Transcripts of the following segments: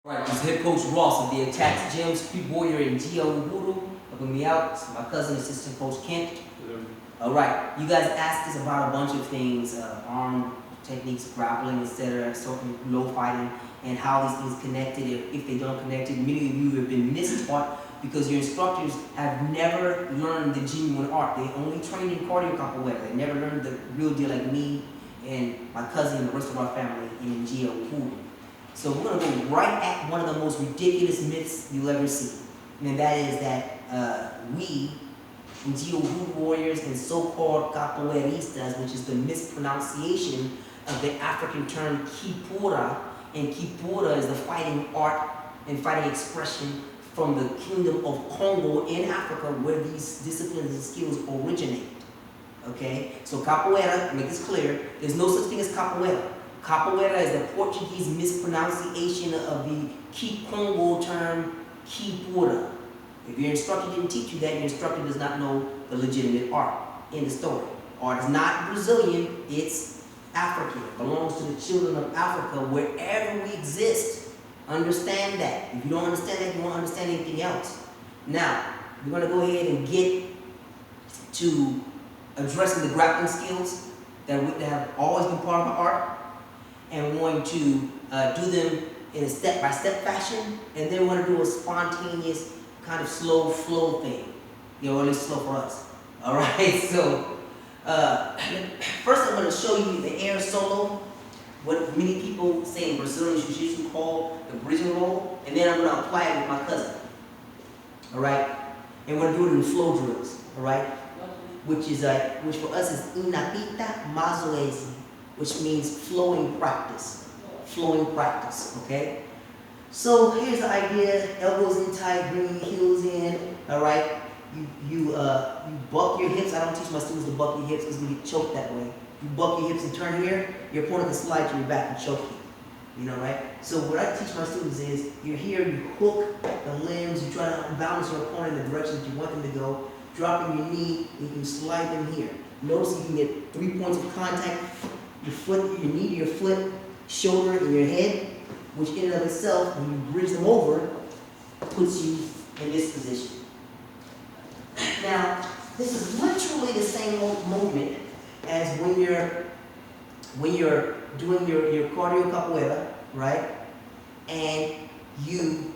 Right, this is head coach Ross of the Attacks Gym, Street Warrior, and Gio Uhuru. Helping me out, it's my cousin, assistant coach Kent. Alright, you guys asked us about a bunch of things, arm techniques, grappling, etc., certain low fighting, and how these things connected, if they don't connect it. Many of you have been mistaught because your instructors have never learned the genuine art. They only trained in cardio capoeira. They never learned the real deal like me and my cousin and the rest of our family in Gio Uhuru. So we're going to go right at one of the most ridiculous myths you'll ever see. And that is that we, Gio warriors and so-called capoeiristas, which is the mispronunciation of the African term Kipura, and Kipura is the fighting art and fighting expression from the kingdom of Congo in Africa, where these disciplines and skills originate. Okay? So capoeira, to make this clear, there's no such thing as capoeira. Capoeira is the Portuguese mispronunciation of the Kikongo term Kipura. If your instructor didn't teach you that, your instructor does not know the legitimate art in the story. Art is not Brazilian, it's African. It belongs to the children of Africa wherever we exist. Understand that. If you don't understand that, you won't understand anything else. Now, we're going to go ahead and get to addressing the grappling skills that have always been part of our art. And we're going to do them in a step-by-step fashion, and then we're going to do a spontaneous kind of slow flow thing. You know, at least slow for us. All right, so first I'm going to show you the air solo, what many people say in Brazilian Jiu-Jitsu call the bridging roll, and then I'm going to apply it with my cousin. All right, and we're going to do it in flow drills. All right, which for us is inapita mazoezi, which means flowing practice. Flowing practice, okay? So here's the idea: elbows in tight, bring your heels in. All right, you buck your hips. I don't teach my students to buck your hips because we get choked that way. You buck your hips and turn here. Your opponent can slide to your back and choke you. You know, right? So what I teach my students is you're here, you hook the limbs, you try to balance your opponent in the direction that you want them to go. Dropping your knee, you can slide them here. Notice you can get 3 points of contact. Your foot, your knee to your foot, shoulder, and your head, which in and of itself, when you bridge them over, puts you in this position. Now, this is literally the same movement as when you're doing your cardio capoeira, right? And you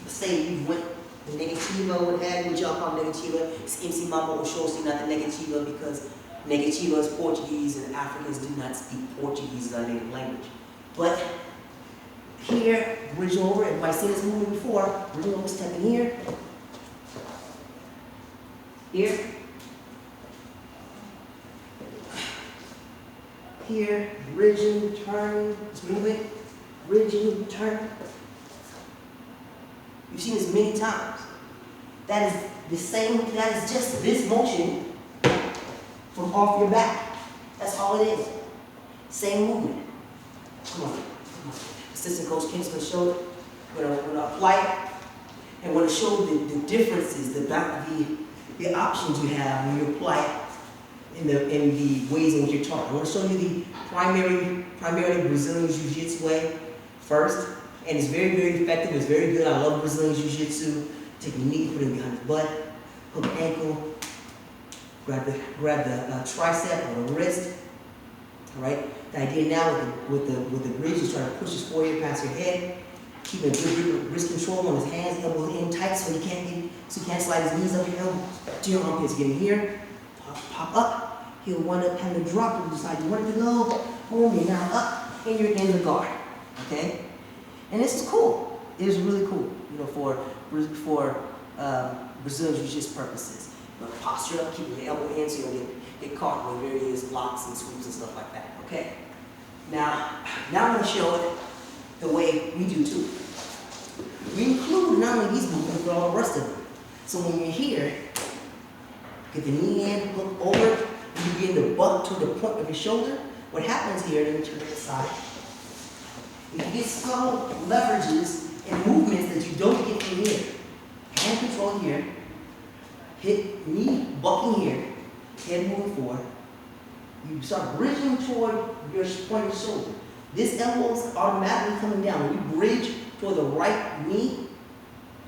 say you went the negativa, what have you, what y'all call negativa. It's MC Mambo or Shosi, not the negativa, because negativa is Portuguese and Africans do not speak Portuguese as our native language. But here, bridge over, everybody seen this movement before, bridge over, step in here, here, bridging, turning, this movement, bridging, turn. You've seen this many times. That is the same, that is just this motion from off your back. That's all it is. Same movement. Come on. Assistant Coach Kent's going to show it. We're going to apply it. And we're going to show the differences, the options you have when you apply it in the ways in which you're taught. I want to show you the primarily Brazilian Jiu-Jitsu way first. And it's very, very effective. It's very good. I love Brazilian Jiu-Jitsu. Take a knee, put it behind his butt, hook the ankle, grab the tricep or the wrist. All right. The idea now with the bridge is trying to push his forehead past your head, keep a good wrist control on his hands, elbows in tight, so he can't slide his knees up your elbows to your armpits. Get in here, pop up. He'll wind up having to drop to decide you want it to go. Boom, you're now up, and you're in the guard. Okay. And this is cool. It is really cool, you know, for Brazilian Jiu-Jitsu purposes. You know, posture up, keep your elbow in so you don't get caught with various blocks and swoops and stuff like that. Okay. Now I'm going to show it the way we do too. We include not only these movements, but all the rest of them. So when you're here, get the knee in, look over, you begin to buck to the point of your shoulder. What happens here, let me turn to the side. You get subtle leverages and movements that you don't get from here. Hand control here, hit knee bucking here, head moving forward. You start bridging toward your point of shoulder. This elbow is automatically coming down. When we bridge toward the right knee,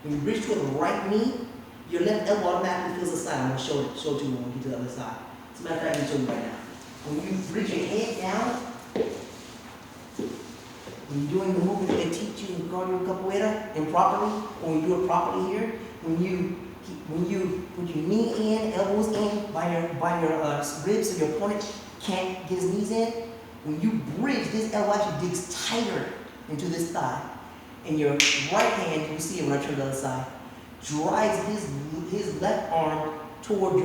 when you bridge toward the right knee, your left elbow automatically feels the side. I'm going to show it to you when we get to the other side. As a matter of fact, I'm going to show you right now. When you bridge your head down, when you're doing the movement that they teach you in cardio capoeira improperly, when you do it properly here, when you put your knee in, elbows in by your ribs so your opponent can't get his knees in, when you bridge, this elbow actually digs tighter into this thigh. And your right hand, you can see it when I turn to the other side, drives his left arm toward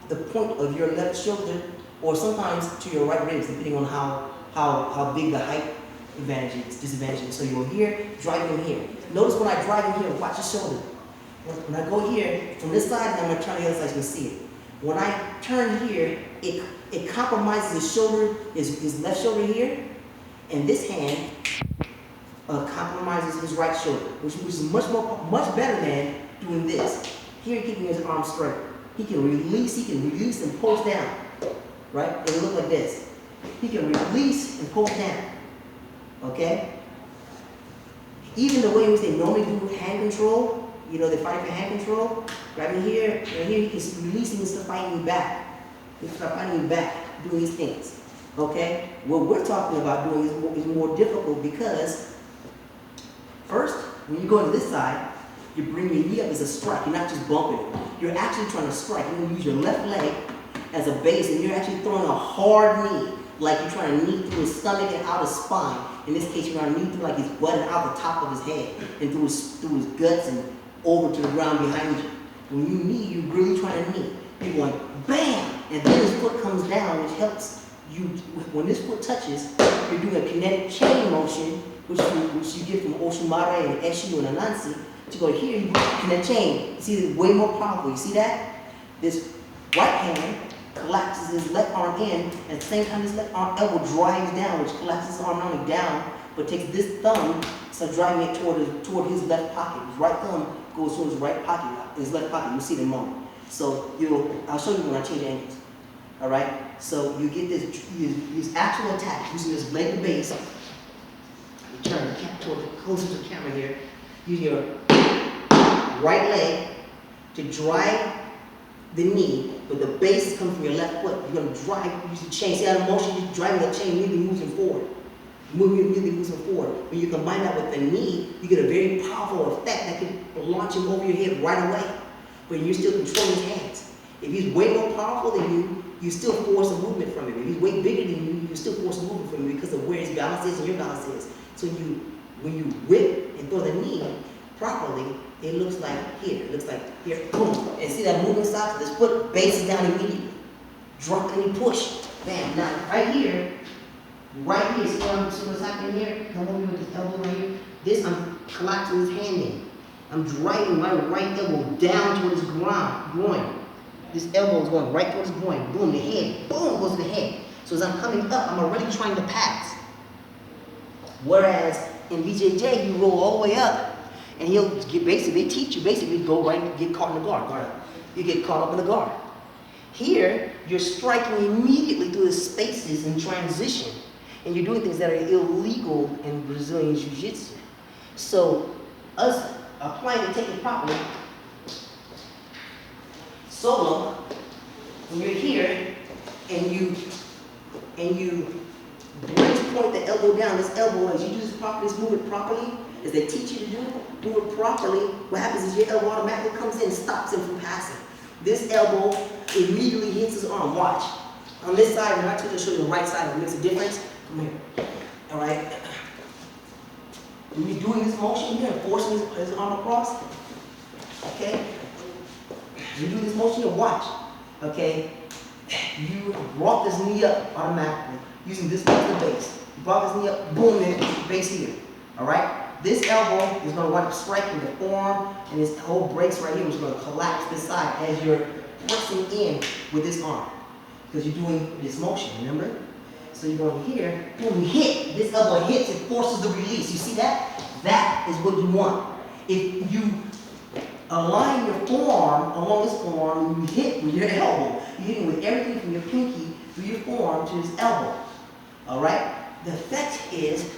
the point of your left shoulder, or sometimes to your right ribs, depending on how big the height disadvantage is. So you're here, driving him here. Notice when I drive him here, watch his shoulder. When I go here, from this side, and I'm going to turn to the other side, you can see it. When I turn here, it compromises his shoulder, his left shoulder here, and this hand compromises his right shoulder, which is much better than doing this. Here, keeping his arm straight. He can release and pull down, right? It'll look like this. He can release and pull down, okay? Even the way in which they normally do hand control, you know, they fight for hand control, grabbing here, and here he can release and start fighting you back. He start fighting you back, doing these things, okay? What we're talking about doing is more difficult because first, when you go to this side, you bring your knee up as a strike. You're not just bumping it. You're actually trying to strike. You're going to use your left leg as a base, and you're actually throwing a hard knee, like you're trying to knee through his stomach and out his spine. In this case, you're going to knee through like his butt and out the top of his head, and through his guts and over to the ground behind you. When you knee, you're really trying to knee. You're going bam, and then his foot comes down, which helps you. When this foot touches, you're doing a kinetic chain motion, which you get from Oshumare and Eshu and Anansi. To go here, you can chain. You see, it's way more powerful. You see that? This right hand collapses his left arm in, at the same time this left arm elbow drives down, which collapses his arm not only down, but takes this thumb, starts driving it toward his left pocket. His right thumb goes toward his right pocket, his left pocket. You'll see it in a moment. So I'll show you when I change angles. All right? So you get this actual attack using this leg to base. You turn closer to the camera here. Use your right leg to drive the knee, but the base is coming from your left foot. You're going to drive, use the chain. See how the motion, you're driving the chain, immediately moves him forward. Immediately moves him forward. When you combine that with the knee, you get a very powerful effect that can launch him over your head right away, but you're still controlling his hands. If he's way more powerful than you, you still force a movement from him. If he's way bigger than you, you still force a movement from him because of where his balance is and your balance is. So when you whip and throw the knee properly, it looks like here. It looks like here, boom. And see that movement stops? This foot bases down immediately. Drop and you push. Bam. Now, right here, see what's happening here? Come over with this elbow right here. This, I'm collapsing his hand in. I'm driving my right elbow down toward his groin. This elbow is going right towards his groin. Boom, the head. Boom, goes to the head. So as I'm coming up, I'm already trying to pass. Whereas in BJJ, you roll all the way up, and they teach you go right and get caught in the guard. You get caught up in the guard. Here, you're striking immediately through the spaces in transition, and you're doing things that are illegal in Brazilian Jiu-Jitsu. So, us applying the technique properly, solo, when you're here, and you point the elbow down, this elbow, as you do this properly, move it properly, as they teach you to do, move it properly, what happens is your elbow automatically comes in and stops him from passing. This elbow immediately hits his arm. Watch. On this side, I'm not going to show you the right side, it makes a difference. Come here. All right? When you're doing this motion here and forcing his arm across, okay? You do this motion here, watch. Okay? You brought this knee up automatically using this as the base. You brought this knee up, boom, and base here. All right? This elbow is going to wind up striking the forearm, and this whole brace right here is going to collapse this side as you're pressing in with this arm. Because you're doing this motion, remember? So you're going here, boom, you hit. This elbow hits, it forces the release. You see that? That is what you want. If you align your forearm along this forearm, and you hit with your elbow, you're hitting with everything from your pinky through your forearm to his elbow. All right? The effect is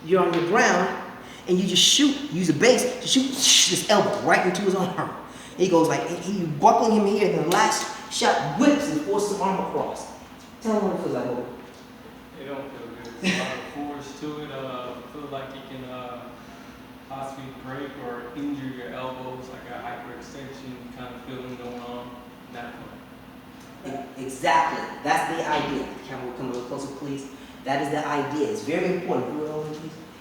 you're on the ground and you just shoot, use a base to shoot this elbow right into his arm. He goes like, you buckling him here, and the last shot whips and forces his arm across. Tell him what it feels like. It don't feel good. There's a lot of force to it. Feel like it can possibly break or injure your elbows, like a hyperextension kind of feeling going on. That one. Exactly. That's the idea. The camera will come a little closer, please. That is the idea. It's very important.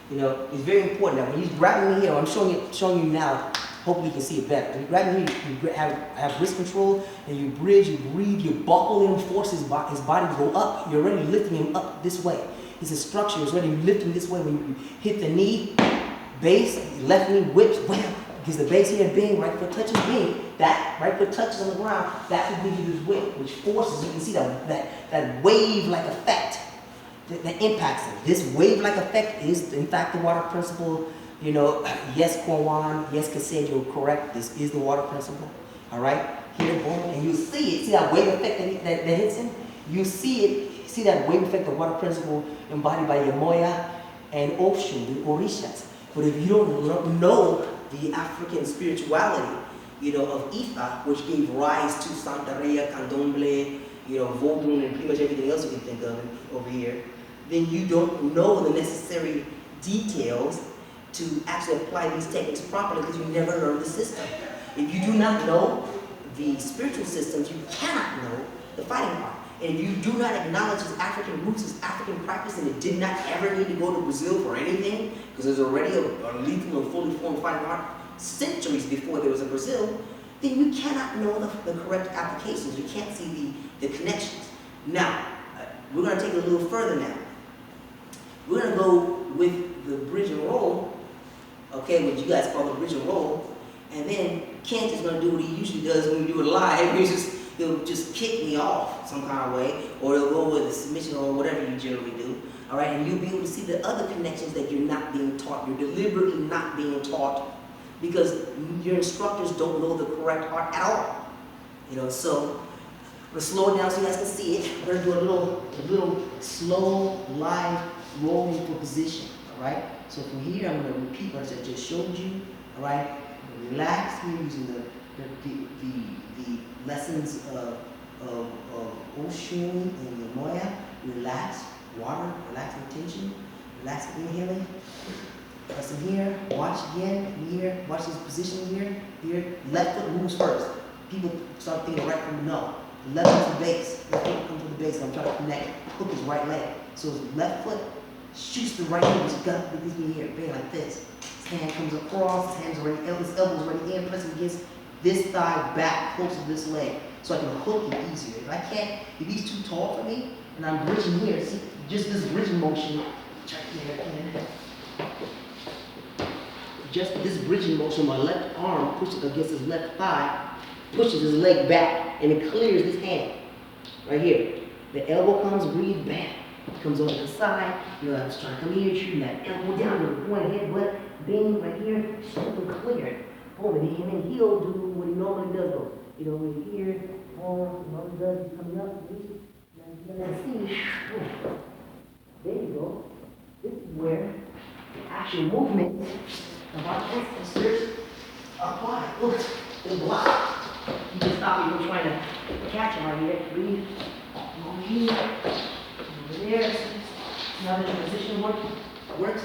You know, it's very important that when he's grabbing me here, I'm showing you now. Hopefully you can see it better. When you grab me, you have wrist control, and you bridge, you breathe, you buckle him, force his body to go up. You're already lifting him up this way. His structure is already lifting this way. When you hit the knee, base, left knee whips, wham, because the base here, bing, right foot touches bing. That right foot touches on the ground, that will give you this whip, which forces, you can see that wave-like effect that impacts him. This wave-like effect is, in fact, the water principle. You know, yes, Kwan, yes, Kasejo, correct. This is the water principle. All right, here, boom, and you see it. See that wave effect that hits him. You see it. See that wave effect, the water principle embodied by Yamoya and Oshun, the Orishas. But if you don't know the African spirituality, you know, of Ifa, which gave rise to Santeria, Candomblé, you know, Vodun, and pretty much everything else you can think of over here, then you don't know the necessary details to actually apply these techniques properly because you never learned the system. If you do not know the spiritual systems, you cannot know the fighting part. And if you do not acknowledge his African roots, his African practice, and it did not ever need to go to Brazil for anything, because there's already a lethal and fully formed fighting art centuries before there was a Brazil, then you cannot know the correct applications. You can't see the connections. Now, we're going to take it a little further now. We're going to go with the bridge and roll, okay, what you guys call the bridge and roll, and then Kent is going to do what he usually does when we do it live. He'll just kick me off some kind of way, or he'll go with a submission or whatever you generally do, all right, and you'll be able to see the other connections that you're not being taught. You're deliberately not being taught because your instructors don't know the correct art at all, you know. So we're slow it down so you guys can see it. We're going to do a little slow, live rolling for position, all right? So from here, I'm going to repeat what I just showed you, all right? Relax here using the lessons of Oshun and Yamoya. Relax, water, relaxing tension, relax inhaling. Press in here, watch again, here, watch this position here. Left foot moves first. People start thinking right from the no. Left foot to the base. Left foot comes to the base. I'm trying to connect. Hook his right leg. So his left foot shoots the right knee, his gut with his knee here, bang like this. His hand comes across, his elbow's already in, pressing against this thigh back, close to this leg, so I can hook it easier. If he's too tall for me, and I'm bridging here, see, just this bridging motion, just this bridging motion, my left arm pushes against his left thigh, pushes his leg back, and it clears his hand, right here. The elbow comes, breathe, bam. Comes over the side, you know, I was trying to come here, shooting that elbow down, you're going ahead, but bing, right here, super clear. Boom, and then he'll do what he normally does, though. You know, when you're here, boom, what he does, he's coming up, let's see, boom. There you go. This is where the actual movement of our ancestors apply. Look, the block. You can stop me from trying to catch him right here. Breathe. Over here. Over there. Now that the position works.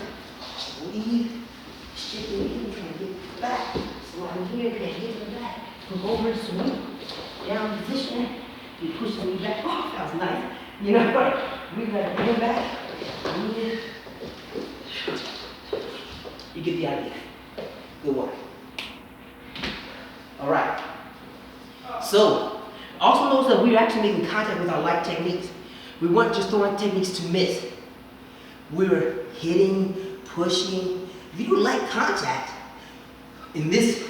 Leave. Shift the knee. Trying to get back. Slide here. Can't get to the back. Come over. Sweep. Down position. You push the knee back. Oh, that was nice. You know what? We got to bring back. You get the idea. Good work. All right. So, also notice that we're actually making contact with our light techniques. We weren't just throwing techniques to miss. We were hitting, pushing. If you do light contact in this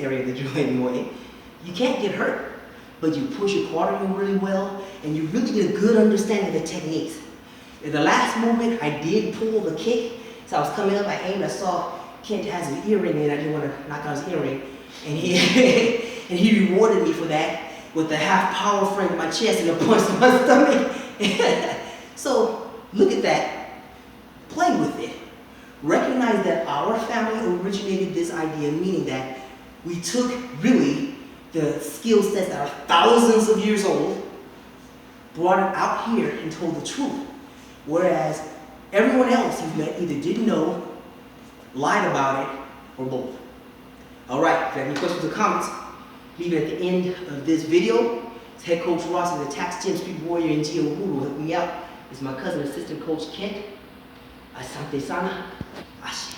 area of the joint anyway, you can't get hurt. But you push your quadril really well, and you really get a good understanding of the techniques. In the last movement, I did pull the kick. So I was coming up, I aimed, I saw Kent has an earring in, I didn't want to knock out his earring. And he and he rewarded me for that with a half power frame in my chest and a punch to my stomach. So look at that. Play with it. recognize that our family originated this idea, meaning that we took really the skill sets that are thousands of years old, brought it out here and told the truth. Whereas everyone else you've met either didn't know, lied about it, or both. All right, if you have any questions or comments, leave it at the end of this video. It's Head Coach Ross of the Tax Gym Street Warrior and Geo Guru. Help me out. It's my cousin, assistant coach Kent. Asante sana. Ashe.